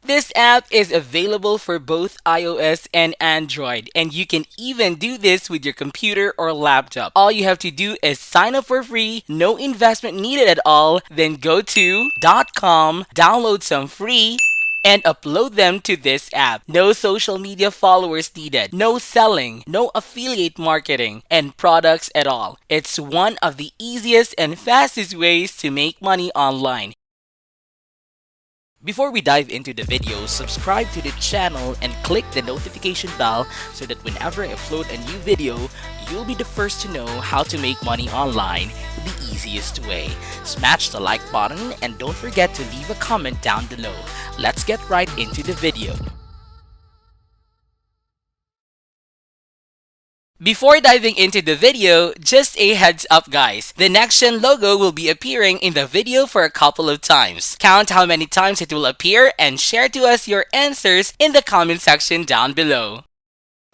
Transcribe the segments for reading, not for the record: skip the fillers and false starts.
This app is available for both iOS and Android, and you can even do this with your computer or laptop. All you have to do is sign up for free, no investment needed at all, then go to .com, download some free, and upload them to this app. No social media followers needed, no selling, no affiliate marketing, and products at all. It's one of the easiest and fastest ways to make money online. Before we dive into the video, subscribe to the channel and click the notification bell so that whenever I upload a new video, you'll be the first to know how to make money online the easiest way. Smash the like button and don't forget to leave a comment down below. Let's get right into the video. Before diving into the video, just a heads up guys, the NexGen logo will be appearing in the video for a couple of times. Count how many times it will appear and share to us your answers in the comment section down below.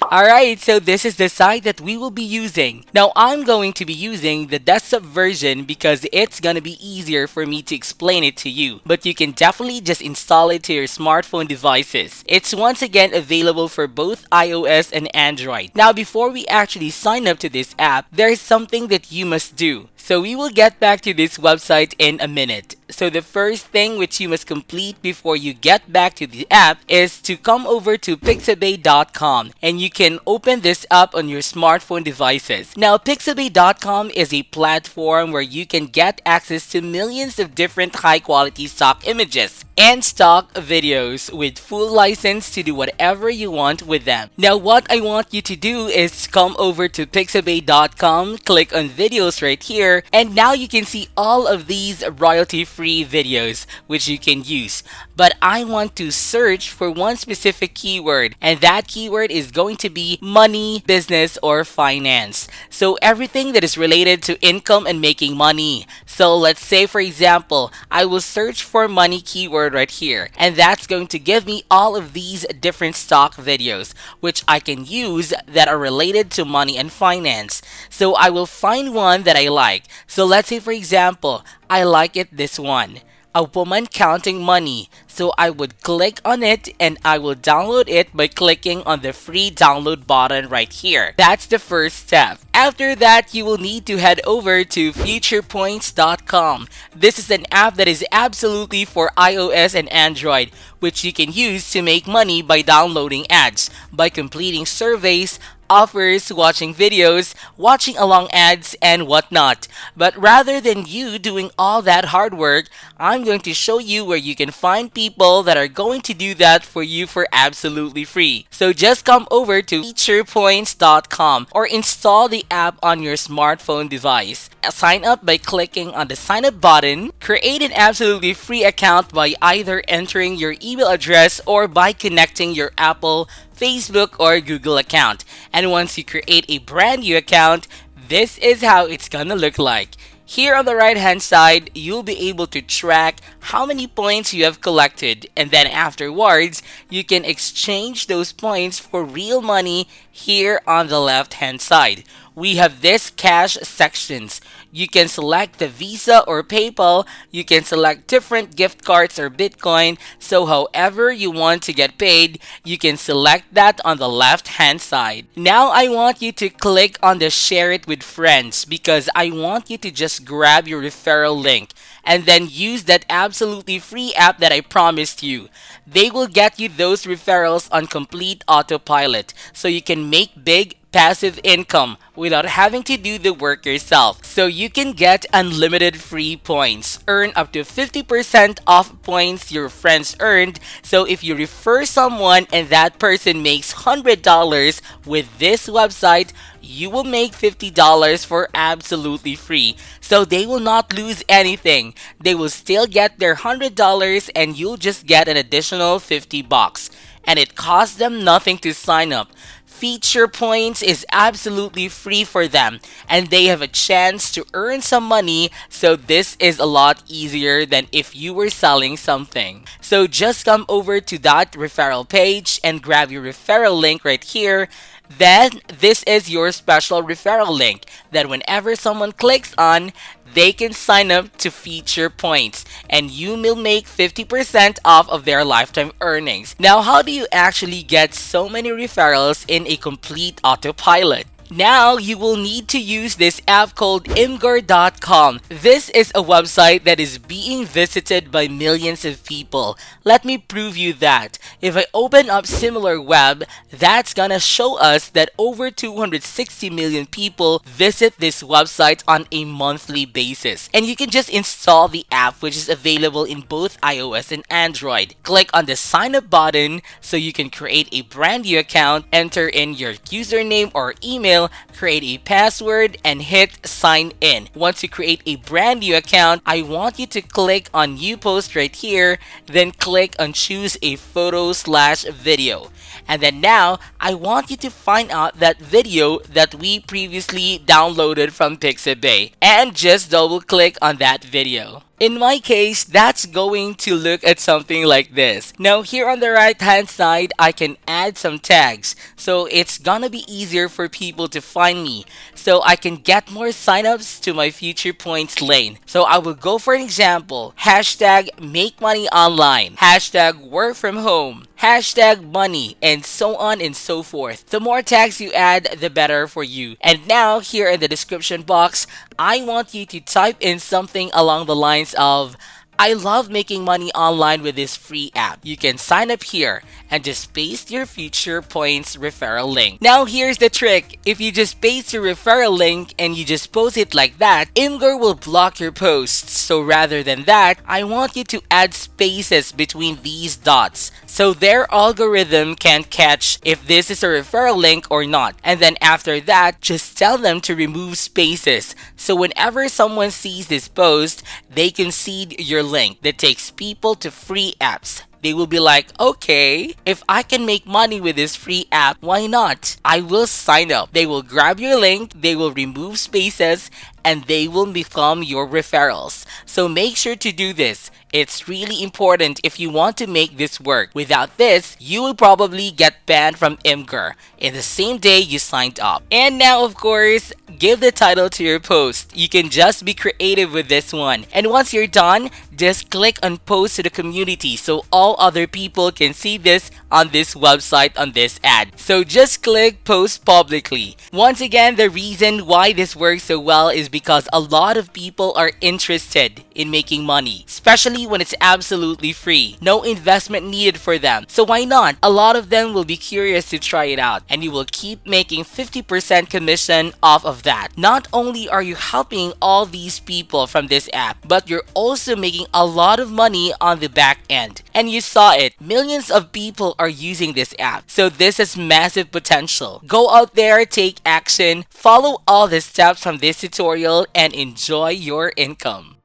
Alright, so this is the site that we will be using. Now I'm going to be using the desktop version because it's gonna be easier for me to explain it to you. But you can definitely just install it to your smartphone devices. It's once again available for both iOS and Android. Now before we actually sign up to this app, there is something that you must do. So we will get back to this website in a minute. So the first thing which you must complete before you get back to the app is to come over to pixabay.com and you can open this up on your smartphone devices. Now pixabay.com is a platform where you can get access to millions of different high quality stock images and stock videos with full license to do whatever you want with them. Now what I want you to do is come over to pixabay.com, click on videos right here, and now you can see all of these royalty-free videos which you can use. But I want to search for one specific keyword, and that keyword is going to be money, business, or finance. So everything that is related to income and making money. So let's say for example, I will search for money keyword right here, and that's going to give me all of these different stock videos which I can use that are related to money and finance. So I will find one that I like. So let's say for example, I like it this one. A woman counting money. So I would click on it and I will download it by clicking on the free download button right here. That's the first step. After that, you will need to head over to futurepoints.com. This is an app that is absolutely for iOS and Android, which you can use to make money by downloading ads, by completing surveys, offers, watching videos, watching along ads, and whatnot. But rather than you doing all that hard work, I'm going to show you where you can find people that are going to do that for you for absolutely free. So just come over to featurepoints.com or install the app on your smartphone device. Sign up by clicking on the sign up button. Create an absolutely free account by either entering your email address or by connecting your Apple, Facebook, or Google account. And once you create a brand new account, this is how it's gonna look like. Here on the right hand side, you'll be able to track how many points you have collected, and then afterwards, you can exchange those points for real money here on the left hand side. We have this cash sections. You can select the Visa or PayPal. You can select different gift cards or Bitcoin. So however you want to get paid, you can select that on the left hand side. Now I want you to click on the share it with friends because I want you to just grab your referral link and then use that absolutely free app that I promised you. They will get you those referrals on complete autopilot so you can make big passive income without having to do the work yourself. So you can get unlimited free points, earn up to 50% off points your friends earned. So if you refer someone and that person makes $100 with this website, you will make $50 for absolutely free. So they will not lose anything. They will still get their $100 and you'll just get an additional $50. And it costs them nothing to sign up. Feature Points is absolutely free for them and they have a chance to earn some money, so this is a lot easier than if you were selling something. So just come over to that referral page and grab your referral link right here. Then, this is your special referral link that whenever someone clicks on, they can sign up to feature points and you will make 50% off of their lifetime earnings. Now, how do you actually get so many referrals in a complete autopilot? Now, you will need to use this app called imgur.com. This is a website that is being visited by millions of people. Let me prove you that. If I open up similar web, that's gonna show us that over 260 million people visit this website on a monthly basis. And you can just install the app, which is available in both iOS and Android. Click on the sign up button so you can create a brand new account, enter in your username or email, create a password, and hit sign in. Once you create a brand new account, I want you to click on new post right here, then click on choose a photo/video. And then now, I want you to find out that video that we previously downloaded from Pixabay and just double click on that video. In my case, that's going to look at something like this. Now here on the right hand side, I can add some tags. So it's gonna be easier for people to find me. So I can get more signups to my future points lane. So I will go for an example. Hashtag make money online. Hashtag work from home. Hashtag money, and so on and so forth. The more tags you add, the better for you. And now here in the description box, I want you to type in something along the lines of, I love making money online with this free app. You can sign up here and just paste your future points referral link. Now here's the trick. If you just paste your referral link and you just post it like that, Imgur will block your posts. So rather than that, I want you to add spaces between these dots so their algorithm can catch if this is a referral link or not. And then after that, just tell them to remove spaces. So whenever someone sees this post, they can see your link that takes people to free apps. They will be like, okay, if I can make money with this free app, why not? I will sign up. They will grab your link, they will remove spaces, and they will become your referrals. So make sure to do this. It's really important if you want to make this work. Without this, you will probably get banned from Imgur in the same day you signed up. And now, of course, give the title to your post. You can just be creative with this one. And once you're done, just click on post to the community so all other people can see this on this website on this ad. So just click post publicly. Once again, the reason why this works so well is because a lot of people are interested in making money, especially when it's absolutely free. No investment needed for them. So why not? A lot of them will be curious to try it out, and you will keep making 50% commission off of that. Not only are you helping all these people from this app, but you're also making a lot of money on the back end. And you saw it. Millions of people are using this app. So this has massive potential. Go out there, take action, follow all the steps from this tutorial, and enjoy your income.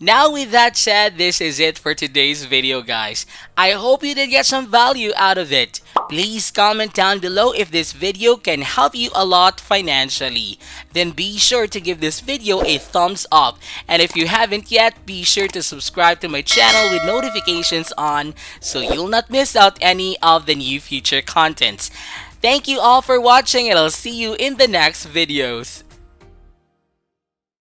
Now with that said, this is it for today's video, guys. I hope you did get some value out of it. Please comment down below if this video can help you a lot financially. Then be sure to give this video a thumbs up. And if you haven't yet, be sure to subscribe to my channel with notifications on so you'll not miss out any of the new future contents. Thank you all for watching, and I'll see you in the next videos.